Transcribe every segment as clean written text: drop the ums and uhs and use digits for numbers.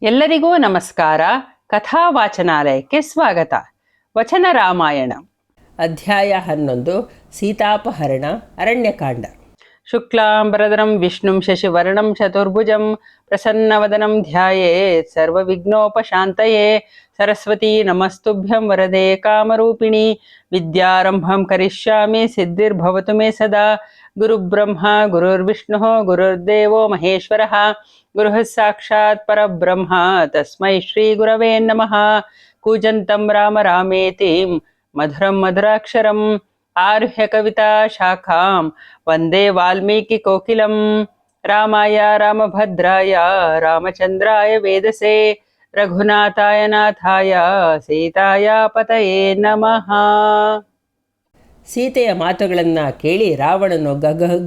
ಎಲ್ಲರಿಗೂ ನಮಸ್ಕಾರ. ಕಥಾವಾಚನಾಲಯಕ್ಕೆ ಸ್ವಾಗತ. ವಚನ ರಾಮಾಯಣ ಅಧ್ಯಾಯ 11 ಸೀತಾಪಹರಣ ಅರಣ್ಯಕಾಂಡ. ಶುಕ್ಲಾಂಬರಧರಂ ವಿಷ್ಣುಂ ಶಶಿವರ್ಣಂ ಚತುರ್ಭುಜಂ ಪ್ರಸನ್ನವದನಂ ಧ್ಯಾಯೇತ್ ಸರ್ವವಿಘ್ನೋಪಶಾಂತಯೇ. ಸರಸ್ವತಿ ನಮಸ್ತುಭ್ಯಂ ವರದೆ ಕಾಮರೂಪಿಣಿ. ವಿದ್ಯಾರಂಭಂ ಕರಿಷ್ಯಾಮಿ ಸಿದ್ಧಿರ್ಭವತು ಮೇ ಸದಾ. ಗುರುಬ್ರಹ್ಮ ಗುರುರ್ವಿಷ್ಣುಃ ಗುರುರ್ದೇವೋ ಮಹೇಶ್ವರಃ. ಗುರುಃ ಸಾಕ್ಷಾತ್ ಪರಬ್ರಹ್ಮ ತಸ್ಮೈ ಶ್ರೀ ಗುರವೇ ನಮಃ. ಕೂಜಂತಂ ರಾಮ ರಾಮೇತಿ ಮಧುರಂ ಮಧುರಾಕ್ಷರಂ. ಆರುಹ್ಯ ಕವಿತಾ ಶಾಖಾಂ ವಂದೇ ವಾಲ್ಮೀಕಿ ಕೋಕಿಲಂ. ರಾಮಾಯ ರಾಮಭದ್ರಾಯ ರಾಮಚಂದ್ರಾಯ ವೇದಸೇ. ರಘುನಾಥಾಯ ನಾಥಾಯ ಸೀತಾಯ ಪತಯೇ ನಮಃ. ಸೀತೆಯ ಮಾತುಗಳನ್ನು ಕೇಳಿ ರಾವಣನು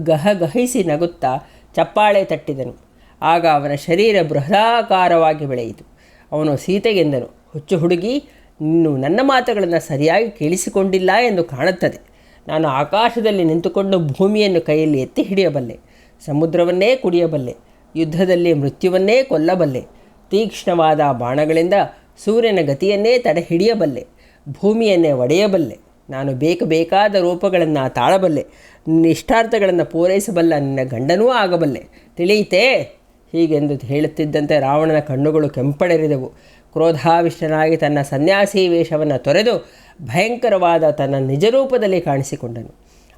ಗಹಗಹಿಸಿ ನಗುತ್ತಾ ಚಪ್ಪಾಳೆ ತಟ್ಟಿದನು. ಆಗ ಅವನ ಶರೀರ ಬೃಹದಾಕಾರವಾಗಿ ಬೆಳೆಯಿತು. ಅವನು ಸೀತೆಗೆಂದನು, ಹುಚ್ಚು ಹುಡುಗಿ, ನೀನು ನನ್ನ ಮಾತುಗಳನ್ನು ಸರಿಯಾಗಿ ಕೇಳಿಸಿಕೊಂಡಿಲ್ಲ ಎಂದು ಕಾಣುತ್ತದೆ. ನಾನು ಆಕಾಶದಲ್ಲಿ ನಿಂತುಕೊಂಡು ಭೂಮಿಯನ್ನು ಕೈಯಲ್ಲಿ ಎತ್ತಿ ಹಿಡಿಯಬಲ್ಲೆ, ಸಮುದ್ರವನ್ನೇ ಕುಡಿಯಬಲ್ಲೆ, ಯುದ್ಧದಲ್ಲಿ ಮೃತ್ಯುವನ್ನೇ ಕೊಲ್ಲಬಲ್ಲೆ, ತೀಕ್ಷ್ಣವಾದ ಬಾಣಗಳಿಂದ ಸೂರ್ಯನ ಗತಿಯನ್ನೇ ತಡೆ ಹಿಡಿಯಬಲ್ಲೆ, ಭೂಮಿಯನ್ನೇ ಒಡೆಯಬಲ್ಲೆ. ನಾನು ಬೇಕಾದ ರೂಪಗಳನ್ನು ತಾಳಬಲ್ಲೆ, ನಿನ್ನ ಇಷ್ಟಾರ್ಥಗಳನ್ನು ಪೂರೈಸಬಲ್ಲ ನಿನ್ನ ಗಂಡನೂ ಆಗಬಲ್ಲೆ, ತಿಳಿಯಿತೇ? ಹೀಗೆಂದು ಹೇಳುತ್ತಿದ್ದಂತೆ ರಾವಣನ ಕಣ್ಣುಗಳು ಕೆಂಪಡೆರಿದವು. ಕ್ರೋಧಾವಿಷ್ಟನಾಗಿ ತನ್ನ ಸನ್ಯಾಸಿ ವೇಷವನ್ನು ತೊರೆದು ಭಯಂಕರವಾದ ತನ್ನ ನಿಜರೂಪದಲ್ಲಿ ಕಾಣಿಸಿಕೊಂಡನು.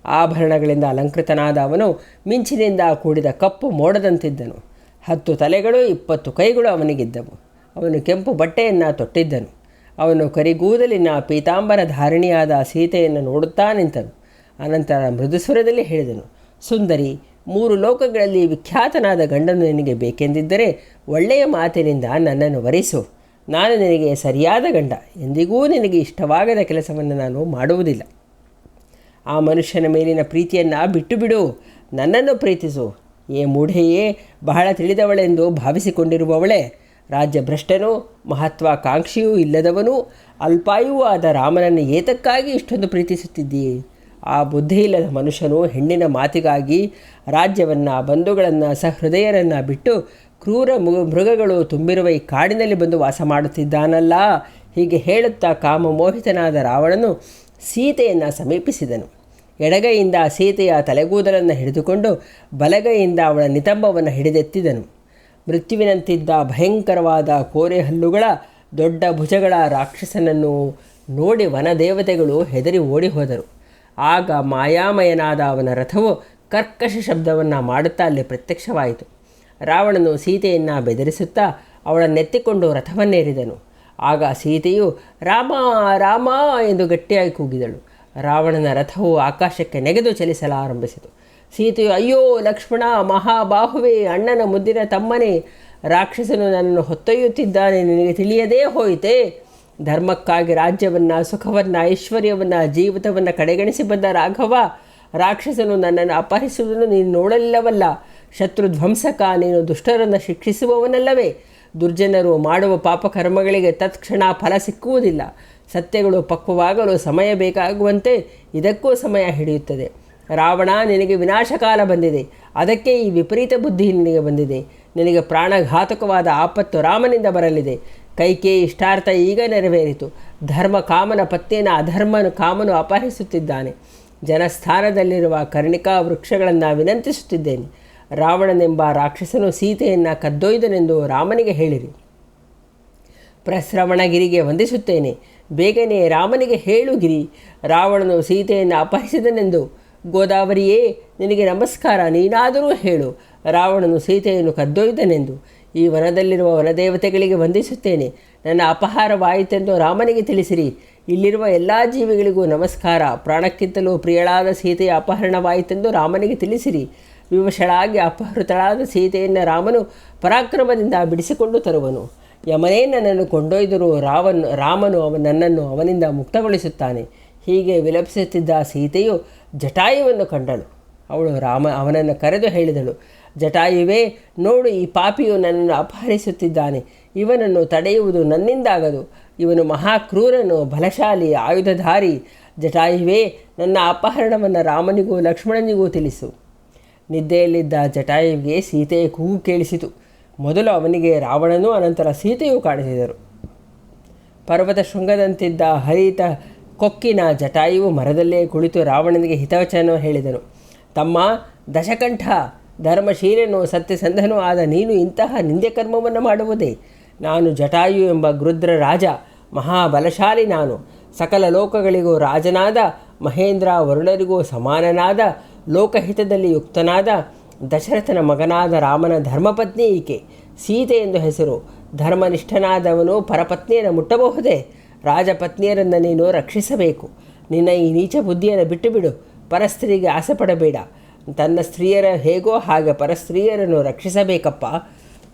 ಆಭರಣಗಳಿಂದ ಅಲಂಕೃತನಾದ ಅವನು ಮಿಂಚಿನಿಂದ ಕೂಡಿದ ಕಪ್ಪು ಮೋಡದಂತಿದ್ದನು. 10 ತಲೆಗಳು 20 ಕೈಗಳು ಅವನಿಗಿದ್ದವು. ಅವನು ಕೆಂಪು ಬಟ್ಟೆಯನ್ನು ತೊಟ್ಟಿದ್ದನು. ಅವನು ಕರಿಗೂದಲಿನ ಪೀತಾಂಬರ ಧಾರಿಣಿಯಾದ ಸೀತೆಯನ್ನು ನೋಡುತ್ತಾ ನಿಂತನು. ಅನಂತರ ಮೃದುಸ್ವರದಲ್ಲಿ ಹೇಳಿದನು, ಸುಂದರಿ, 3 ಲೋಕಗಳಲ್ಲಿ ವಿಖ್ಯಾತನಾದ ಗಂಡನು ನಿನಗೆ ಬೇಕೆಂದಿದ್ದರೆ ಒಳ್ಳೆಯ ಮಾತಿನಿಂದ ನನ್ನನ್ನು ವರಿಸು. ನಾನು ನಿನಗೆ ಸರಿಯಾದ ಗಂಡ. ಎಂದಿಗೂ ನಿನಗೆ ಇಷ್ಟವಾಗದ ಕೆಲಸವನ್ನು ನಾನು ಮಾಡುವುದಿಲ್ಲ. ಆ ಮನುಷ್ಯನ ಮೇಲಿನ ಪ್ರೀತಿಯನ್ನು ಬಿಟ್ಟು ಬಿಡು, ನನ್ನನ್ನು ಪ್ರೀತಿಸು. ಏ ಮೂಢೆಯೇ, ಬಹಳ ತಿಳಿದವಳೆಂದು ಭಾವಿಸಿಕೊಂಡಿರುವವಳೆ, ರಾಜ್ಯಭ್ರಷ್ಟನೂ ಮಹತ್ವಾಕಾಂಕ್ಷಿಯೂ ಇಲ್ಲದವನೂ ಅಲ್ಪಾಯುವೂ ಆದ ರಾಮನನ್ನು ಏತಕ್ಕಾಗಿ ಇಷ್ಟೊಂದು ಪ್ರೀತಿಸುತ್ತಿದ್ದೀಯೇ? ಆ ಬುದ್ಧಿಯಿಲ್ಲದ ಮನುಷ್ಯನು ಹೆಣ್ಣಿನ ಮಾತಿಗಾಗಿ ರಾಜ್ಯವನ್ನು, ಬಂಧುಗಳನ್ನು, ಸಹೃದಯರನ್ನು ಬಿಟ್ಟು ಕ್ರೂರ ಮೃಗಗಳು ತುಂಬಿರುವ ಈ ಕಾಡಿನಲ್ಲಿ ಬಂದು ವಾಸ ಮಾಡುತ್ತಿದ್ದಾನಲ್ಲ. ಹೀಗೆ ಹೇಳುತ್ತಾ ಕಾಮಮೋಹಿತನಾದ ರಾವಣನು ಸೀತೆಯನ್ನು ಸಮೀಪಿಸಿದನು. ಎಡಗೈಯಿಂದ ಸೀತೆಯ ತಲೆಗೂದಲನ್ನು ಹಿಡಿದುಕೊಂಡು ಬಲಗೈಯಿಂದ ಅವಳ ನಿತಂಬವನ್ನು ಹಿಡಿದೆತ್ತಿದನು. ಮೃತ್ಯುವಿನಂತಿದ್ದ ಭಯಂಕರವಾದ ಕೋರೆ ಹಲ್ಲುಗಳ ದೊಡ್ಡ ಭುಜಗಳ ರಾಕ್ಷಸನನ್ನು ನೋಡಿ ವನದೇವತೆಗಳು ಹೆದರಿ ಓಡಿ ಹೋದರು. ಆಗ ಮಾಯಾಮಯನಾದ ಅವನ ರಥವು ಕರ್ಕಶ ಶಬ್ದವನ್ನು ಮಾಡುತ್ತಾ ಅಲ್ಲಿ ಪ್ರತ್ಯಕ್ಷವಾಯಿತು. ರಾವಣನು ಸೀತೆಯನ್ನು ಬೆದರಿಸುತ್ತಾ ಅವಳನ್ನೆತ್ತಿಕೊಂಡು ರಥವನ್ನೇರಿದನು. ಆಗ ಸೀತೆಯು ರಾಮ ರಾಮ ಎಂದು ಗಟ್ಟಿಯಾಗಿ ಕೂಗಿದಳು. ರಾವಣನ ರಥವು ಆಕಾಶಕ್ಕೆ ನೆಗೆದು ಚಲಿಸಲಾರಂಭಿಸಿತು. ಸೀತೆಯು, ಅಯ್ಯೋ ಲಕ್ಷ್ಮಣ, ಮಹಾಬಾಹುವೆ, ಅಣ್ಣನ ಮುದ್ದಿನ ತಮ್ಮನೇ, ರಾಕ್ಷಸನು ನನ್ನನ್ನು ಹೊತ್ತೊಯ್ಯುತ್ತಿದ್ದಾನೆ, ನಿನಗೆ ತಿಳಿಯದೇ ಹೋಯಿತೆ? ಧರ್ಮಕ್ಕಾಗಿ ರಾಜ್ಯವನ್ನು, ಸುಖವನ್ನು, ಐಶ್ವರ್ಯವನ್ನು, ಜೀವಿತವನ್ನು ಕಡೆಗಣಿಸಿ ಬಂದ ರಾಘವ, ರಾಕ್ಷಸನು ನನ್ನನ್ನು ಅಪಹರಿಸುವುದನ್ನು ನೀನು ನೋಡಲಿಲ್ಲವಲ್ಲ. ಶತ್ರುಧ್ವಂಸಕ, ನೀನು ದುಷ್ಟರನ್ನು ಶಿಕ್ಷಿಸುವವನಲ್ಲವೇ? ದುರ್ಜನರು ಮಾಡುವ ಪಾಪಕರ್ಮಗಳಿಗೆ ತತ್ಕ್ಷಣ ಫಲ ಸಿಕ್ಕುವುದಿಲ್ಲ. ಸತ್ಯಗಳು ಪಕ್ವವಾಗಲು ಸಮಯ ಬೇಕಾಗುವಂತೆ ಇದಕ್ಕೂ ಸಮಯ ಹಿಡಿಯುತ್ತದೆ. ರಾವಣ, ನಿನಗೆ ವಿನಾಶಕಾಲ ಬಂದಿದೆ. ಅದಕ್ಕೆ ಈ ವಿಪರೀತ ಬುದ್ಧಿ ನಿನಗೆ ಬಂದಿದೆ. ನಿನಗೆ ಪ್ರಾಣಘಾತಕವಾದ ಆಪತ್ತು ರಾಮನಿಂದ ಬರಲಿದೆ. ಕೈಕೇಯಿ ಇಷ್ಟಾರ್ಥ ಈಗ ನೆರವೇರಿತು. ಧರ್ಮ ಕಾಮನ ಪತ್ನಿಯನ್ನು ಅಧರ್ಮನು ಕಾಮನು ಅಪಹರಿಸುತ್ತಿದ್ದಾನೆ. ಜನಸ್ಥಾನದಲ್ಲಿರುವ ಕರ್ಣಿಕಾ ವೃಕ್ಷಗಳನ್ನು ವಿನಂತಿಸುತ್ತಿದ್ದೇನೆ. ರಾವಣನೆಂಬ ರಾಕ್ಷಸನು ಸೀತೆಯನ್ನು ಕದ್ದೊಯ್ದನೆಂದು ರಾಮನಿಗೆ ಹೇಳಿರಿ. ಪ್ರಸ್ರವಣಗಿರಿಗೆ ವಂದಿಸುತ್ತೇನೆ. ಬೇಗನೆ ರಾಮನಿಗೆ ಹೇಳು ಗಿರಿ, ರಾವಣನು ಸೀತೆಯನ್ನು ಅಪಹರಿಸಿದನೆಂದು. ಗೋದಾವರಿಯೇ, ನಿನಗೆ ನಮಸ್ಕಾರ. ನೀನಾದರೂ ಹೇಳು, ರಾವಣನು ಸೀತೆಯನ್ನು ಕದ್ದೊಯ್ದನೆಂದು. ಈ ವನದಲ್ಲಿರುವ ವನದೇವತೆಗಳಿಗೆ ವಂದಿಸುತ್ತೇನೆ. ನನ್ನ ಅಪಹಾರವಾಯಿತೆಂದು ರಾಮನಿಗೆ ತಿಳಿಸಿರಿ. ಇಲ್ಲಿರುವ ಎಲ್ಲ ಜೀವಿಗಳಿಗೂ ನಮಸ್ಕಾರ. ಪ್ರಾಣಕ್ಕಿಂತಲೂ ಪ್ರಿಯಳಾದ ಸೀತೆಯ ಅಪಹರಣವಾಯಿತೆಂದು ರಾಮನಿಗೆ ತಿಳಿಸಿರಿ. ವಿವಶಳಾಗಿ ಅಪಹೃತಳಾದ ಸೀತೆಯನ್ನು ರಾಮನು ಪರಾಕ್ರಮದಿಂದ ಬಿಡಿಸಿಕೊಂಡು ತರುವನು. ಯಮನೇ ನನ್ನನ್ನು ಕೊಂಡೊಯ್ದರೂ ರಾಮನು ನನ್ನನ್ನು ಅವನಿಂದ ಮುಕ್ತಗೊಳಿಸುತ್ತಾನೆ. ಹೀಗೆ ವಿಲಪಿಸುತ್ತಿದ್ದ ಸೀತೆಯು ಜಟಾಯುವನ್ನು ಕಂಡಳು. ಅವಳು ಅವನನ್ನು ಕರೆದು ಹೇಳಿದಳು, ಜಟಾಯುವೇ, ನೋಡು, ಈ ಪಾಪಿಯು ನನ್ನನ್ನು ಅಪಹರಿಸುತ್ತಿದ್ದಾನೆ. ಇವನನ್ನು ತಡೆಯುವುದು ನನ್ನಿಂದಾಗದು. ಇವನು ಮಹಾಕ್ರೂರನು, ಬಲಶಾಲಿ, ಆಯುಧಧಾರಿ. ಜಟಾಯುವೇ, ನನ್ನ ಅಪಹರಣವನ್ನು ರಾಮನಿಗೂ ಲಕ್ಷ್ಮಣನಿಗೂ ತಿಳಿಸು. ನಿದ್ದೆಯಲ್ಲಿದ್ದ ಜಟಾಯುವಿಗೆ ಸೀತೆಯ ಕೂಗು ಕೇಳಿಸಿತು. ಮೊದಲು ಅವನಿಗೆ ರಾವಣನೂ ಅನಂತರ ಸೀತೆಯೂ ಕಾಣಿಸಿದರು. ಪರ್ವತ ಶೃಂಗದಂತಿದ್ದ ಹರಿತ ಕೊಕ್ಕಿನ ಜಟಾಯುವು ಮರದಲ್ಲೇ ಕುಳಿತು ರಾವಣನಿಗೆ ಹಿತವಚನ ಹೇಳಿದನು. ತಮ್ಮ ದಶಕಂಠ, ಧರ್ಮಶೀಲನೂ ಸತ್ಯಸಂಧನೂ ಆದ ನೀನು ಇಂತಹ ನಿಂದ್ಯ ಕರ್ಮವನ್ನು ಮಾಡುವುದೇ? ನಾನು ಜಟಾಯು ಎಂಬ ಗೃದ್ರ ರಾಜ, ಮಹಾಬಲಶಾಲಿ ನಾನು. ಸಕಲ ಲೋಕಗಳಿಗೂ ರಾಜನಾದ, ಮಹೇಂದ್ರ ವರುಣರಿಗೂ ಸಮಾನನಾದ, ಲೋಕಹಿತದಲ್ಲಿ ಯುಕ್ತನಾದ ದಶರಥನ ಮಗನಾದ ರಾಮನ ಧರ್ಮಪತ್ನಿ ಈಕೆ. ಸೀತೆ ಎಂದು ಹೆಸರು. ಧರ್ಮನಿಷ್ಠನಾದವನು ಪರಪತ್ನಿಯನ್ನು ಮುಟ್ಟಬಹುದೇ? ರಾಜಪತ್ನಿಯರನ್ನು ನೀನು ರಕ್ಷಿಸಬೇಕು. ನಿನ್ನ ಈ ನೀಚ ಬುದ್ಧಿಯನ್ನು ಬಿಟ್ಟು ಬಿಡು. ಪರಸ್ತ್ರೀಗೆ ಆಸೆ ಪಡಬೇಡ. ತನ್ನ ಸ್ತ್ರೀಯರ ಹೇಗೋ ಹಾಗೆ ಪರಸ್ತ್ರೀಯರನ್ನು ರಕ್ಷಿಸಬೇಕಪ್ಪ.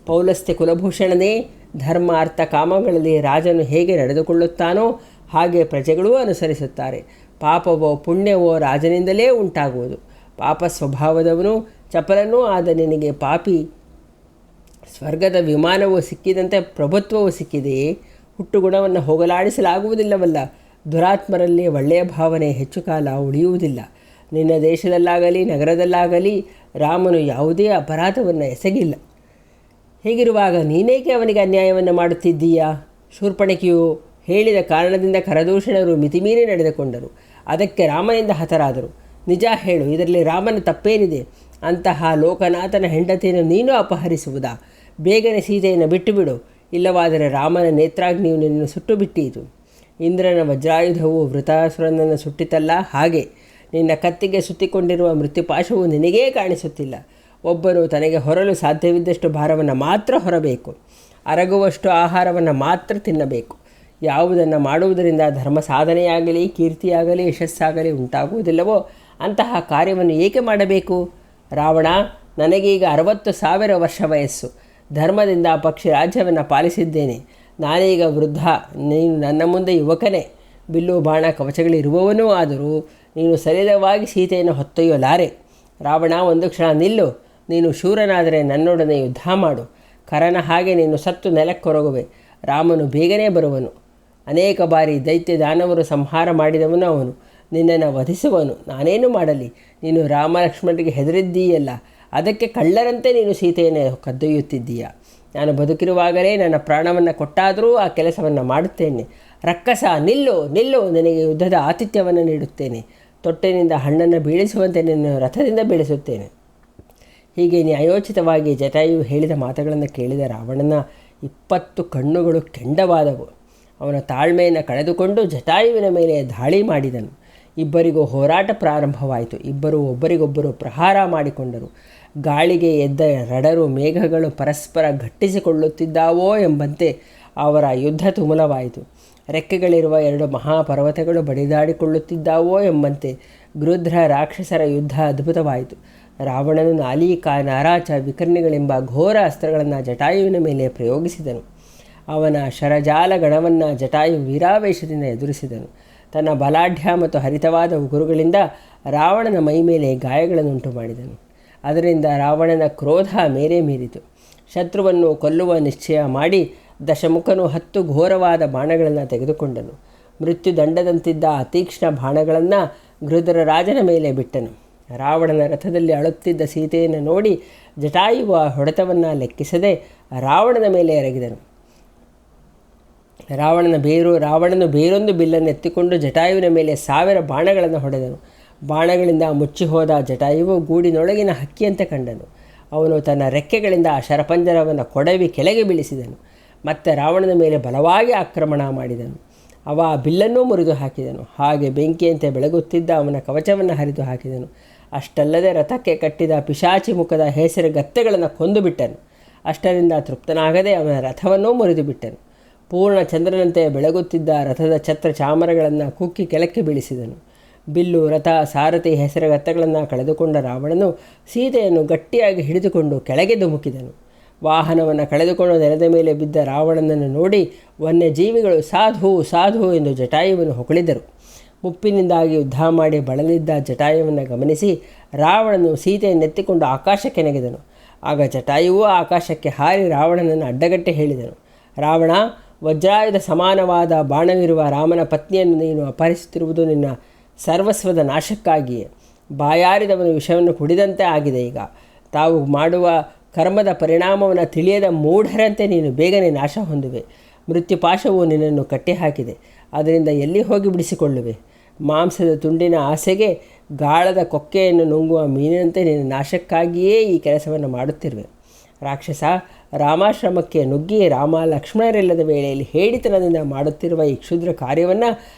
ಪೌಲಸ್ತ್ಯ ಕುಲಭೂಷಣನೇ, ಧರ್ಮ ಅರ್ಥ ಕಾಮಗಳಲ್ಲಿ ರಾಜನು ಹೇಗೆ ನಡೆದುಕೊಳ್ಳುತ್ತಾನೋ ಹಾಗೆ ಪ್ರಜೆಗಳೂ ಅನುಸರಿಸುತ್ತಾರೆ. ಪಾಪವೋ ಪುಣ್ಯವೋ ರಾಜನಿಂದಲೇ ಉಂಟಾಗುವುದು. ಪಾಪ ಸ್ವಭಾವದವನು ಚಪಲನೂ ಆದ ನಿನಗೆ ಪಾಪಿ ಸ್ವರ್ಗದ ವಿಮಾನವೂ ಸಿಕ್ಕಿದಂತೆ ಪ್ರಭುತ್ವವೂ ಸಿಕ್ಕಿದೆಯೇ? ಹುಟ್ಟುಗುಣವನ್ನು ಹೋಗಲಾಡಿಸಲಾಗುವುದಿಲ್ಲವಲ್ಲ. ದುರಾತ್ಮರಲ್ಲಿ ಒಳ್ಳೆಯ ಭಾವನೆ ಹೆಚ್ಚು ಕಾಲ ಉಳಿಯುವುದಿಲ್ಲ. ನಿನ್ನ ದೇಶದಲ್ಲಾಗಲಿ ನಗರದಲ್ಲಾಗಲಿ ರಾಮನು ಯಾವುದೇ ಅಪರಾಧವನ್ನು ಎಸಗಿಲ್ಲ. ಹೀಗಿರುವಾಗ ನೀನೇಕೆ ಅವನಿಗೆ ಅನ್ಯಾಯವನ್ನು ಮಾಡುತ್ತಿದ್ದೀಯಾ? ಶೂರ್ಪಣಕಿಯು ಹೇಳಿದ ಕಾರಣದಿಂದ ಕರದೂಷಣರು ಮಿತಿಮೀರಿ ನಡೆದುಕೊಂಡರು. ಅದಕ್ಕೆ ರಾಮನಿಂದ ಹತರಾದರು. ನಿಜ ಹೇಳು, ಇದರಲ್ಲಿ ರಾಮನ ತಪ್ಪೇನಿದೆ? ಅಂತಹ ಲೋಕನಾಥನ ಹೆಂಡತಿಯನ್ನು ನೀನು ಅಪಹರಿಸುವುದಾ? ಬೇಗನೆ ಸೀತೆಯನ್ನು ಬಿಟ್ಟುಬಿಡು, ಇಲ್ಲವಾದರೆ ರಾಮನ ನೇತ್ರಾಗ್ನಿಯು ನಿನ್ನನ್ನು ಸುಟ್ಟು ಬಿಟ್ಟೀತು. ಇಂದ್ರನ ವಜ್ರಾಯುಧವು ವೃತಾಸುರನನ್ನು ಸುಟ್ಟಿತಲ್ಲ, ಹಾಗೆ ನಿನ್ನ ಕತ್ತಿಗೆ ಸುತ್ತಿಕೊಂಡಿರುವ ಮೃತ್ಯುಪಾಶವು ನಿನಗೇ ಕಾಣಿಸುತ್ತಿಲ್ಲ. ಒಬ್ಬನು ತನಗೆ ಹೊರಲು ಸಾಧ್ಯವಿದ್ದಷ್ಟು ಭಾರವನ್ನು ಮಾತ್ರ ಹೊರಬೇಕು. ಅರಗುವಷ್ಟು ಆಹಾರವನ್ನು ಮಾತ್ರ ತಿನ್ನಬೇಕು. ಯಾವುದನ್ನು ಮಾಡುವುದರಿಂದ ಧರ್ಮ ಸಾಧನೆಯಾಗಲಿ ಕೀರ್ತಿಯಾಗಲಿ ಯಶಸ್ಸಾಗಲಿ ಉಂಟಾಗುವುದಿಲ್ಲವೋ ಅಂತಹ ಕಾರ್ಯವನ್ನು ಏಕೆ ಮಾಡಬೇಕು? ರಾವಣ, ನನಗೀಗ 60,000 ವರ್ಷ ವಯಸ್ಸು. ಧರ್ಮದಿಂದ ಪಕ್ಷಿ ರಾಜ್ಯವನ್ನು ಪಾಲಿಸಿದ್ದೇನೆ. ನಾನೀಗ ವೃದ್ಧ, ನೀನು ನನ್ನ ಮುಂದೆ ಯುವಕನೇ. ಬಿಲ್ಲು ಬಾಣ ಕವಚಗಳಿರುವವನೂ ಆದರೂ ನೀನು ಸಲಿಲವಾಗಿ ಸೀತೆಯನ್ನು ಹೊತ್ತೊಯ್ಯಲಾರೆ. ರಾವಣ, ಒಂದು ಕ್ಷಣ ನಿಲ್ಲು. ನೀನು ಶೂರನಾದರೆ ನನ್ನೊಡನೆ ಯುದ್ಧ ಮಾಡು. ಕರನ ಹಾಗೆ ನೀನು ಸತ್ತು ನೆಲಕ್ಕೊರಗುವೆ. ರಾಮನು ಬೇಗನೆ ಬರುವನು. ಅನೇಕ ಬಾರಿ ದೈತ್ಯ ದಾನವರು ಸಂಹಾರ ಮಾಡಿದವನು ಅವನು. ನಿನ್ನನ್ನು ವಧಿಸುವನು. ನಾನೇನು ಮಾಡಲಿ? ನೀನು ರಾಮ ಲಕ್ಷ್ಮಣರಿಗೆ ಹೆದರಿದ್ದೀಯಲ್ಲ, ಅದಕ್ಕೆ ಕಳ್ಳರಂತೆ ನೀನು ಸೀತೆಯನ್ನು ಕದ್ದೊಯ್ಯುತ್ತಿದ್ದೀಯ. ನಾನು ಬದುಕಿರುವಾಗಲೇ ನನ್ನ ಪ್ರಾಣವನ್ನು ಕೊಟ್ಟಾದರೂ ಆ ಕೆಲಸವನ್ನು ಮಾಡುತ್ತೇನೆ. ರಕ್ಕಸ, ನಿಲ್ಲು ನಿಲ್ಲು, ನಿನಗೆ ಯುದ್ಧದ ಆತಿಥ್ಯವನ್ನು ನೀಡುತ್ತೇನೆ. ತೊಟ್ಟಿನಿಂದ ಹಣ್ಣನ್ನು ಬೀಳಿಸುವಂತೆ ನಿನ್ನ ರಥದಿಂದ ಬೀಳಿಸುತ್ತೇನೆ. ಹೀಗೆ ನ್ಯಾಯೋಚಿತವಾಗಿ ಜಟಾಯು ಹೇಳಿದ ಮಾತುಗಳನ್ನು ಕೇಳಿದ ರಾವಣನ 20 ಕಣ್ಣುಗಳು ಕೆಂಡವಾದವು. ಅವನ ತಾಳ್ಮೆಯನ್ನು ಕಳೆದುಕೊಂಡು ಜಟಾಯುವಿನ ಮೇಲೆ ದಾಳಿ ಮಾಡಿದನು. ಇಬ್ಬರಿಗೂ ಹೋರಾಟ ಪ್ರಾರಂಭವಾಯಿತು. ಇಬ್ಬರು ಒಬ್ಬರಿಗೊಬ್ಬರು ಪ್ರಹಾರ ಮಾಡಿಕೊಂಡರು. ಗಾಳಿಗೆ ಎದ್ದ ರಡರು ಮೇಘಗಳು ಪರಸ್ಪರ ಘಟ್ಟಿಸಿಕೊಳ್ಳುತ್ತಿದ್ದಾವೋ ಎಂಬಂತೆ ಅವರ ಯುದ್ಧ ತುಮುಲವಾಯಿತು. ರೆಕ್ಕೆಗಳಿರುವ 2 ಮಹಾಪರ್ವತಗಳು ಬಡಿದಾಡಿಕೊಳ್ಳುತ್ತಿದ್ದಾವೋ ಎಂಬಂತೆ ಗೃಧ್ರ ರಾಕ್ಷಸರ ಯುದ್ಧ ಅದ್ಭುತವಾಯಿತು. ರಾವಣನು ನಾಲೀಕ, ನಾರಾಚ, ವಿಕರ್ಣಿಗಳೆಂಬ ಘೋರ ಅಸ್ತ್ರಗಳನ್ನು ಜಟಾಯುವಿನ ಮೇಲೆ ಪ್ರಯೋಗಿಸಿದನು. ಅವನ ಶರಜಾಲ ಗಣವನ್ನು ಜಟಾಯು ವೀರಾವೇಶದಿಂದ ಎದುರಿಸಿದನು. ತನ್ನ ಬಲಾಢ್ಯ ಮತ್ತು ಹರಿತವಾದ ಉಗುರುಗಳಿಂದ ರಾವಣನ ಮೈ ಮೇಲೆ ಗಾಯಗಳನ್ನುಂಟು ಮಾಡಿದನು. ಅದರಿಂದ ರಾವಣನ ಕ್ರೋಧ ಮೇರೆ ಮೀರಿತು. ಶತ್ರುವನ್ನು ಕೊಲ್ಲುವ ನಿಶ್ಚಯ ಮಾಡಿ ದಶಮುಖನು 10 ಘೋರವಾದ ಬಾಣಗಳನ್ನು ತೆಗೆದುಕೊಂಡನು. ಮೃತ್ಯುದಂಡದಂತಿದ್ದ ಅತೀಕ್ಷ್ಣ ಬಾಣಗಳನ್ನು ಗೃಧ್ರ ರಾಜನ ಮೇಲೆ ಬಿಟ್ಟನು. ರಾವಣನ ರಥದಲ್ಲಿ ಅಳುತ್ತಿದ್ದ ಸೀತೆಯನ್ನು ನೋಡಿ ಜಟಾಯುವ ಹೊಡೆತವನ್ನು ಲೆಕ್ಕಿಸದೆ ರಾವಣನ ಮೇಲೆ ಎರಗಿದನು. ರಾವಣನು ಬೇರೊಂದು ಬಿಲ್ಲನ್ನು ಎತ್ತಿಕೊಂಡು ಜಟಾಯುವಿನ ಮೇಲೆ 1000 ಬಾಣಗಳನ್ನು ಹೊಡೆದನು. ಬಾಣಗಳಿಂದ ಮುಚ್ಚಿಹೋದ ಜಟಾಯುವು ಗೂಡಿನೊಳಗಿನ ಹಕ್ಕಿಯಂತೆ ಕಂಡನು. ಅವನು ತನ್ನ ರೆಕ್ಕೆಗಳಿಂದ ಆ ಶರಪಂಜರವನ್ನು ಕೊಡವಿ ಕೆಳಗೆ ಬೀಳಿಸಿದನು. ಮತ್ತೆ ರಾವಣನ ಮೇಲೆ ಬಲವಾಗಿ ಆಕ್ರಮಣ ಮಾಡಿದನು. ಅವ ಆ ಬಿಲ್ಲನ್ನೂ ಮುರಿದು ಹಾಕಿದನು. ಹಾಗೆ ಬೆಂಕಿಯಂತೆ ಬೆಳಗುತ್ತಿದ್ದ ಅವನ ಕವಚವನ್ನು ಹರಿದು ಹಾಕಿದನು. ಅಷ್ಟಲ್ಲದೆ ರಥಕ್ಕೆ ಕಟ್ಟಿದ ಪಿಶಾಚಿ ಮುಖದ ಹೆಸರು ಗತ್ತೆಗಳನ್ನು ಕೊಂದು ಬಿಟ್ಟನು. ಅಷ್ಟರಿಂದ ತೃಪ್ತನಾಗದೆ ಅವನ ರಥವನ್ನೂ ಮುರಿದು ಬಿಟ್ಟನು. ಪೂರ್ಣ ಚಂದ್ರನಂತೆ ಬೆಳಗುತ್ತಿದ್ದ ರಥದ ಛತ್ರ ಚಾಮರಗಳನ್ನು ಕುಕ್ಕಿ ಕೆಳಕ್ಕೆ ಬೀಳಿಸಿದನು. ಬಿಲ್ಲು, ರಥ, ಸಾರಥಿ, ಹೆಸರುಗತ್ತಗಳನ್ನು ಕಳೆದುಕೊಂಡ ರಾವಣನು ಸೀತೆಯನ್ನು ಗಟ್ಟಿಯಾಗಿ ಹಿಡಿದುಕೊಂಡು ಕೆಳಗೆ ಧುಮುಕಿದನು. ವಾಹನವನ್ನು ಕಳೆದುಕೊಂಡು ನೆಲದ ಮೇಲೆ ಬಿದ್ದ ರಾವಣನನ್ನು ನೋಡಿ ವನ್ಯಜೀವಿಗಳು ಸಾಧು ಸಾಧು ಎಂದು ಜಟಾಯುವನ್ನು ಹೊಗಳಿದರು. ಮುಪ್ಪಿನಿಂದಾಗಿ ಯುದ್ಧ ಮಾಡಿ ಬಳಲಿದ್ದ ಜಟಾಯುವನ್ನು ಗಮನಿಸಿ ರಾವಣನು ಸೀತೆಯನ್ನೆತ್ತಿಕೊಂಡು ಆಕಾಶಕ್ಕೆ ನೆಗೆದನು. ಆಗ ಜಟಾಯುವು ಆಕಾಶಕ್ಕೆ ಹಾರಿ ರಾವಣನನ್ನು ಅಡ್ಡಗಟ್ಟಿ ಹೇಳಿದನು. ರಾವಣ, ವಜ್ರಾಯುಧ ಸಮಾನವಾದ ಬಾಣವಿರುವ ರಾಮನ ಪತ್ನಿಯನ್ನು ನೀನು ಅಪಹರಿಸುತ್ತಿರುವುದು ನಿನ್ನ ಸರ್ವಸ್ವದ ನಾಶಕ್ಕಾಗಿಯೇ. ಬಾಯಾರಿದವನು ವಿಷವನ್ನು ಕುಡಿದಂತೆ ಆಗಿದೆ. ಈಗ ತಾವು ಮಾಡುವ ಕರ್ಮದ ಪರಿಣಾಮವನ್ನು ತಿಳಿಯದ ಮೂಢರಂತೆ ನೀನು ಬೇಗನೆ ನಾಶ ಹೊಂದುವೆ. ಮೃತ್ಯುಪಾಶವು ನಿನ್ನನ್ನು ಕಟ್ಟಿಹಾಕಿದೆ, ಅದರಿಂದ ಎಲ್ಲಿ ಹೋಗಿ ಬಿಡಿಸಿಕೊಳ್ಳುವೆ? ಮಾಂಸದ ತುಂಡಿನ ಆಸೆಗೆ ಗಾಳದ ಕೊಕ್ಕೆಯನ್ನು ನುಂಗುವ ಮೀನಿನಂತೆ ನಿನ್ನ ನಾಶಕ್ಕಾಗಿಯೇ ಈ ಕೆಲಸವನ್ನು ಮಾಡುತ್ತಿರುವೆ. ರಾಕ್ಷಸ, ರಾಮಾಶ್ರಮಕ್ಕೆ ನುಗ್ಗಿ ರಾಮ ಲಕ್ಷ್ಮಣರಿಲ್ಲದ ವೇಳೆಯಲ್ಲಿ ಹೇಡಿತನದಿಂದ ಮಾಡುತ್ತಿರುವ ಈ ಕ್ಷುದ್ರ ಕಾರ್ಯವನ್ನು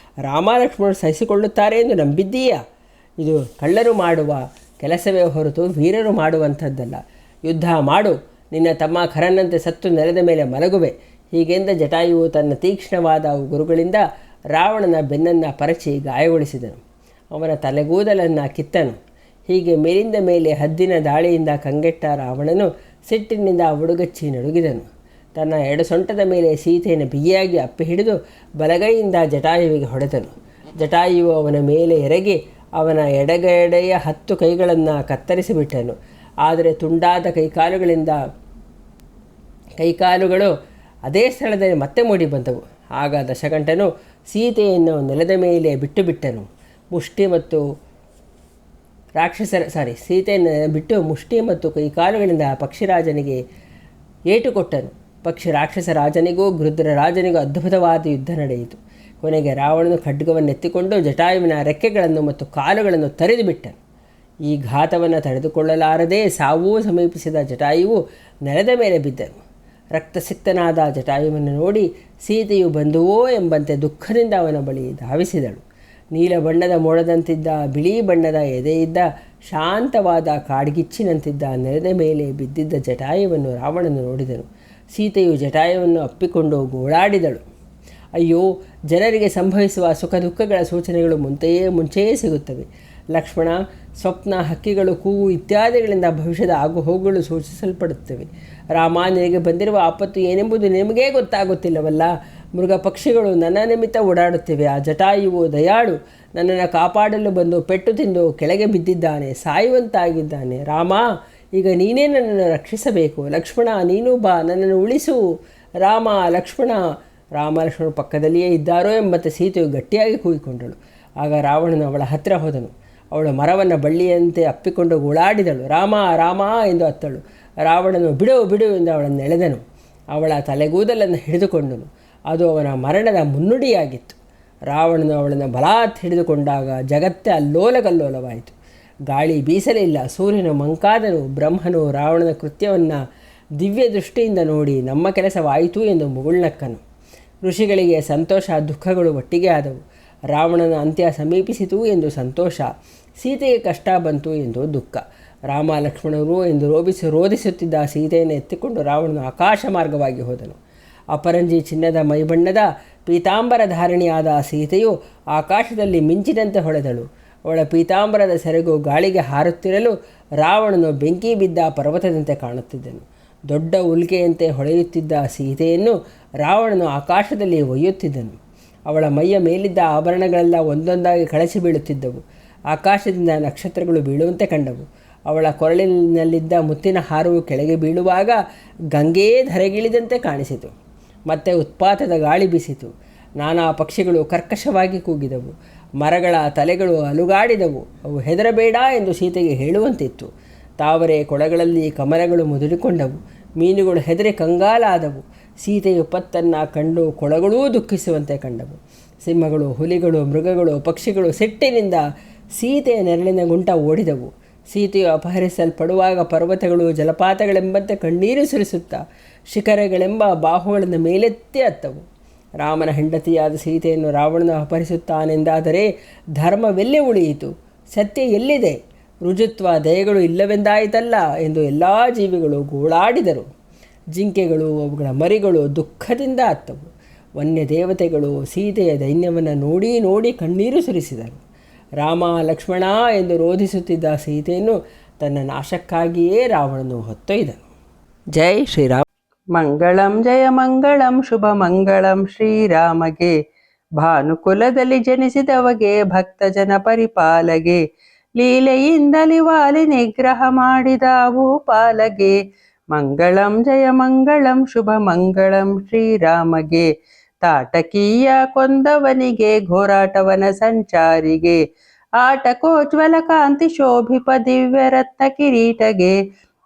ರಾಮ ಲಕ್ಷ್ಮಣರು ಸಹಿಸಿಕೊಳ್ಳುತ್ತಾರೆ ಎಂದು ನಂಬಿದ್ದೀಯಾ? ಇದು ಕಳ್ಳರು ಮಾಡುವ ಕೆಲಸವೇ ಹೊರತು ವೀರರು ಮಾಡುವಂಥದ್ದಲ್ಲ. ಯುದ್ಧ ಮಾಡು, ನಿನ್ನ ತಮ್ಮ ಖರನಂತೆ ಸತ್ತು ನೆಲದ ಮೇಲೆ ಮಲಗುವೆ. ಹೀಗೆಂದ ಜಟಾಯುವು ತನ್ನ ತೀಕ್ಷ್ಣವಾದ ಗುರುಗಳಿಂದ ರಾವಣನ ಬೆನ್ನನ್ನು ಪರಚಿ ಗಾಯಗೊಳಿಸಿದನು. ಅವನ ತಲೆಗೂದಲನ್ನು ಕಿತ್ತನು. ಹೀಗೆ ಮೇಲಿಂದ ಮೇಲೆ ಹದ್ದಿನ ದಾಳಿಯಿಂದ ಕಂಗೆಟ್ಟ ರಾವಣನು ಸಿಟ್ಟಿನಿಂದ ಉಡುಗಚ್ಚಿ ನಡುಗಿದನು. ತನ್ನ ಎಡಸೊಂಟದ ಮೇಲೆ ಸೀತೆಯನ್ನು ಬಿಗಿಯಾಗಿ ಅಪ್ಪಿ ಹಿಡಿದು ಬಲಗೈಯಿಂದ ಜಟಾಯುವಿಗೆ ಹೊಡೆದನು. ಜಟಾಯುವು ಅವನ ಮೇಲೆ ಎರಗಿ ಅವನ ಎಡಗಡೆಯ 10 ಕೈಗಳನ್ನು ಕತ್ತರಿಸಿಬಿಟ್ಟನು. ಆದರೆ ತುಂಡಾದ ಕೈಕಾಲುಗಳು ಅದೇ ಸ್ಥಳದಲ್ಲಿ ಮತ್ತೆ ಮೂಡಿ ಬಂದವು. ಆಗ ದಶಕಂಠನು ಸೀತೆಯನ್ನು ನೆಲದ ಮೇಲೆ ಬಿಟ್ಟನು. ಸೀತೆಯನ್ನು ಬಿಟ್ಟು ಮುಷ್ಟಿ ಮತ್ತು ಕೈಕಾಲುಗಳಿಂದ ಪಕ್ಷಿರಾಜನಿಗೆ ಏಟು ಕೊಟ್ಟನು. ರಾಕ್ಷಸ ರಾಜನಿಗೂ ಗೃದ್ರ ರಾಜನಿಗೂ ಅದ್ಭುತವಾದ ಯುದ್ಧ ನಡೆಯಿತು. ಕೊನೆಗೆ ರಾವಣನು ಖಡ್ಗವನ್ನು ಎತ್ತಿಕೊಂಡು ಜಟಾಯುವಿನ ರೆಕ್ಕೆಗಳನ್ನು ಮತ್ತು ಕಾಲುಗಳನ್ನು ತರಿದು ಬಿಟ್ಟನು. ಈ ಘಾತವನ್ನು ತಡೆದುಕೊಳ್ಳಲಾರದೆ ಸಾವೂ ಸಮೀಪಿಸಿದ ಜಟಾಯುವು ನೆಲದ ಮೇಲೆ ಬಿದ್ದನು. ರಕ್ತಸಿಕ್ತನಾದ ಜಟಾಯುವನ್ನು ನೋಡಿ ಸೀತೆಯು ಬಂದುವೋ ಎಂಬಂತೆ ದುಃಖದಿಂದ ಅವನ ಬಳಿ ಧಾವಿಸಿದಳು. ನೀಲ ಬಣ್ಣದ ಮೋಡದಂತಿದ್ದ ಬಿಳಿ ಬಣ್ಣದ ಎದೆಯಿದ್ದ ಶಾಂತವಾದ ಕಾಡ್ಗಿಚ್ಚಿನಂತಿದ್ದ ನೆಲದ ಮೇಲೆ ಬಿದ್ದಿದ್ದ ಜಟಾಯುವನ್ನು ರಾವಣನು ನೋಡಿದನು. ಸೀತೆಯು ಜಟಾಯುವನ್ನು ಅಪ್ಪಿಕೊಂಡು ಗೋಳಾಡಿದಳು. ಅಯ್ಯೋ, ಜನರಿಗೆ ಸಂಭವಿಸುವ ಸುಖ ದುಃಖಗಳ ಸೂಚನೆಗಳು ಮುಂಚೆಯೇ ಸಿಗುತ್ತವೆ. ಲಕ್ಷ್ಮಣ, ಸ್ವಪ್ನ, ಹಕ್ಕಿಗಳು ಕೂಗು ಇತ್ಯಾದಿಗಳಿಂದ ಭವಿಷ್ಯದ ಆಗುಹೋಗುಗಳು ಸೂಚಿಸಲ್ಪಡುತ್ತವೆ. ರಾಮ, ನಿನಗೆ ಬಂದಿರುವ ಆಪತ್ತು ಏನೆಂಬುದು ನಿಮಗೇ ಗೊತ್ತಾಗುತ್ತಿಲ್ಲವಲ್ಲ. ಮೃಗ ಪಕ್ಷಿಗಳು ನನ್ನ ನಿಮಿತ್ತ ಓಡಾಡುತ್ತಿವೆ. ಆ ಜಟಾಯುವು ದಯಾಳು, ನನ್ನನ್ನು ಕಾಪಾಡಲು ಬಂದು ಪೆಟ್ಟು ತಿಂದು ಕೆಳಗೆ ಬಿದ್ದಿದ್ದಾನೆ, ಸಾಯುವಂತಾಗಿದ್ದಾನೆ. ರಾಮ, ಈಗ ನೀನೇ ನನ್ನನ್ನು ರಕ್ಷಿಸಬೇಕು. ಲಕ್ಷ್ಮಣ, ನೀನು ಬಾ, ನನ್ನನ್ನು ಉಳಿಸು. ರಾಮ ಲಕ್ಷ್ಮಣರು ಪಕ್ಕದಲ್ಲಿಯೇ ಇದ್ದಾರೋ ಎಂಬಂತೆ ಸೀತೆಯು ಗಟ್ಟಿಯಾಗಿ ಕೂಗಿಕೊಂಡಳು. ಆಗ ರಾವಣನು ಅವಳ ಹತ್ತಿರ ಹೋದನು. ಅವಳು ಮರವನ್ನು ಬಳ್ಳಿಯಂತೆ ಅಪ್ಪಿಕೊಂಡು ಗೋಳಾಡಿದಳು. ರಾಮ ರಾಮ ಎಂದು ಅತ್ತಳು. ರಾವಣನು ಬಿಡು ಬಿಡು ಎಂದು ಅವಳನ್ನು ಎಳೆದನು. ಅವಳ ತಲೆಗೂದಲನ್ನು ಹಿಡಿದುಕೊಂಡನು. ಅದು ಅವನ ಮರಣದ ಮುನ್ನುಡಿಯಾಗಿತ್ತು. ರಾವಣನು ಅವಳನ್ನು ಬಲಾತ್ ಹಿಡಿದುಕೊಂಡಾಗ ಜಗತ್ತೇ ಅಲ್ಲೋಲಗಲ್ಲೋಲವಾಯಿತು. ಗಾಳಿ ಬೀಸಲಿಲ್ಲ. ಸೂರ್ಯನು ಮಂಕಾದನು. ಬ್ರಹ್ಮನು ರಾವಣನ ಕೃತ್ಯವನ್ನು ದಿವ್ಯ ದೃಷ್ಟಿಯಿಂದ ನೋಡಿ ನಮ್ಮ ಕೆಲಸವಾಯಿತು ಎಂದು ಮುಗುಳ್ನಕ್ಕನು. ಋಷಿಗಳಿಗೆ ಸಂತೋಷ, ದುಃಖಗಳು ಒಟ್ಟಿಗೆ ಆದವು. ರಾವಣನ ಅಂತ್ಯ ಸಮೀಪಿಸಿತು ಎಂದು ಸಂತೋಷ, ಸೀತೆಗೆ ಕಷ್ಟ ಬಂತು ಎಂದು ದುಃಖ. ರಾಮ ಲಕ್ಷ್ಮಣರು ಎಂದು ರೋಧಿಸುತ್ತಿದ್ದ ಸೀತೆಯನ್ನು ಎತ್ತಿಕೊಂಡು ರಾವಣನು ಆಕಾಶ ಮಾರ್ಗವಾಗಿ ಹೋದನು. ಅಪರಂಜಿ ಚಿನ್ನದ ಮೈಬಣ್ಣದ ಪೀತಾಂಬರ ಧಾರಣಿಯಾದ ಸೀತೆಯು ಆಕಾಶದಲ್ಲಿ ಮಿಂಚಿನಂತೆ ಹೊಳೆದಳು. ಅವಳ ಪೀತಾಂಬರದ ಸೆರಗು ಗಾಳಿಗೆ ಹಾರುತ್ತಿರಲು ರಾವಣನು ಬೆಂಕಿ ಬಿದ್ದ ಪರ್ವತದಂತೆ ಕಾಣುತ್ತಿದ್ದನು. ದೊಡ್ಡ ಉಲ್ಕೆಯಂತೆ ಹೊಳೆಯುತ್ತಿದ್ದ ಸೀತೆಯನ್ನು ರಾವಣನು ಆಕಾಶದಲ್ಲಿ ಒಯ್ಯುತ್ತಿದ್ದನು. ಅವಳ ಮೈಯ ಮೇಲಿದ್ದ ಆಭರಣಗಳೆಲ್ಲ ಒಂದೊಂದಾಗಿ ಕಳಚಿ ಬೀಳುತ್ತಿದ್ದವು. ಆಕಾಶದಿಂದ ನಕ್ಷತ್ರಗಳು ಬೀಳುವಂತೆ ಕಂಡವು. ಅವಳ ಕೊರಳಿನಲ್ಲಿದ್ದ ಮುತ್ತಿನ ಹಾರವು ಕೆಳಗೆ ಬೀಳುವಾಗ ಗಂಗೆಯೇ ಧರೆಗಿಳಿದಂತೆ ಕಾಣಿಸಿತು. ಮತ್ತೆ ಉತ್ಪಾತದ ಗಾಳಿ ಬೀಸಿತು. ನಾನಾ ಪಕ್ಷಿಗಳು ಕರ್ಕಶವಾಗಿ ಕೂಗಿದವು. ಮರಗಳ ತಲೆಗಳು ಅಲುಗಾಡಿದವು. ಅವು ಹೆದರಬೇಡ ಎಂದು ಸೀತೆಗೆ ಹೇಳುವಂತಿತ್ತು. ತಾವರೆ ಕೊಳಗಳಲ್ಲಿ ಕಮಲಗಳು ಮುದುಡಿಕೊಂಡವು. ಮೀನುಗಳು ಹೆದರಿ ಕಂಗಾಲಾದವು. ಸೀತೆಯು ಪತ್ತನ್ನು ಕಂಡು ಕೊಳಗಳೂ ದುಃಖಿಸುವಂತೆ ಕಂಡವು. ಸಿಂಹಗಳು, ಹುಲಿಗಳು, ಮೃಗಗಳು, ಪಕ್ಷಿಗಳು ಸಿಟ್ಟಿನಿಂದ ಸೀತೆಯ ನೆರಳಿನ ಗುಂಟ ಓಡಿದವು. ಸೀತೆಯು ಅಪಹರಿಸಲ್ಪಡುವಾಗ ಪರ್ವತಗಳು ಜಲಪಾತಗಳೆಂಬಂತೆ ಕಣ್ಣೀರು ಸುರಿಸುತ್ತಾ ಶಿಖರಗಳೆಂಬ ಬಾಹುಗಳನ್ನು ಮೇಲೆತ್ತಿ ಹತ್ತವು. ರಾಮನ ಹೆಂಡತಿಯಾದ ಸೀತೆಯನ್ನು ರಾವಣನು ಅಪಹರಿಸುತ್ತಾನೆಂದಾದರೆ ಧರ್ಮವೆಲ್ಲಿ ಉಳಿಯಿತು? ಸತ್ಯ ಎಲ್ಲಿದೆ? ರುಜುತ್ವ, ದಯೆಗಳು ಇಲ್ಲವೆಂದಾಯಿತಲ್ಲ ಎಂದು ಎಲ್ಲ ಜೀವಿಗಳು ಗೋಳಾಡಿದರು. ಜಿಂಕೆಗಳು, ಅವುಗಳ ಮರಿಗಳು ದುಃಖದಿಂದ ಅತ್ತವು. ವನ್ಯ ದೇವತೆಗಳು ಸೀತೆಯ ದೈನ್ಯವನ್ನು ನೋಡಿ ನೋಡಿ ಕಣ್ಣೀರು ಸುರಿಸಿದರು. ರಾಮ ಲಕ್ಷ್ಮಣ ಎಂದು ರೋಧಿಸುತ್ತಿದ್ದ ಸೀತೆಯನ್ನು ತನ್ನ ನಾಶಕ್ಕಾಗಿಯೇ ರಾವಣನು ಹೊತ್ತೊಯ್ದನು. ಜೈ ಶ್ರೀರಾಮ್. ಮಂಗಳಂ ಜಯ ಮಂಗಳಂ ಶುಭ ಮಂಗಳಂ ಶ್ರೀರಾಮಗೆ. ಭಾನುಕುಲದಲ್ಲಿ ಜನಿಸಿದವಗೆ ಭಕ್ತ ಜನ ಪರಿಪಾಲಗೆ. ಲೀಲೆಯಿಂದಲಿ ವಾಲಿ ನಿಗ್ರಹ ಮಾಡಿದ ಭೂಪಾಲಗೆ. ಮಂಗಳಂ ಜಯ ಮಂಗಳಂ ಶುಭ ಮಂಗಳಂ ಶ್ರೀರಾಮಗೆ. ತಾಟಕೀಯ ಕೊಂದವನಿಗೆ ಘೋರಾಟವನ ಸಂಚಾರಿಗೆ. ಆಟಕೋಜ್ವಲ ಕಾಂತಿ ಶೋಭಿಪ ದಿವ್ಯ ರತ್ನ ಕಿರೀಟಗೆ.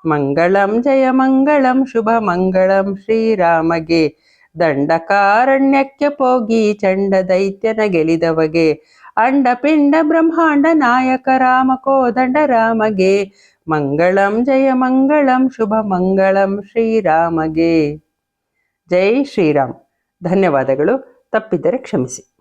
ಮಂಗಳಂ ಜಯ ಮಂಗಳಂ ಶುಭ ಮಂಗಳಂ ಶ್ರೀರಾಮಗೆ. ದಂಡಕಾರಣ್ಯಕ್ಕೆ ಹೋಗಿ ಚಂಡ ದೈತ್ಯನ ಗೆಲಿದವಗೆ. ಅಂಡ ಪಿಂಡ ಬ್ರಹ್ಮಾಂಡ ನಾಯಕ ರಾಮ ಕೋದಂಡ ರಾಮಗೆ. ಮಂಗಳಂ ಜಯ ಮಂಗಳಂ ಶುಭ ಮಂಗಳಂ ಶ್ರೀರಾಮಗೆ. ಜೈ ಶ್ರೀರಾಮ್. ಧನ್ಯವಾದಗಳು. ತಪ್ಪಿದ್ದರೆ ಕ್ಷಮಿಸಿ.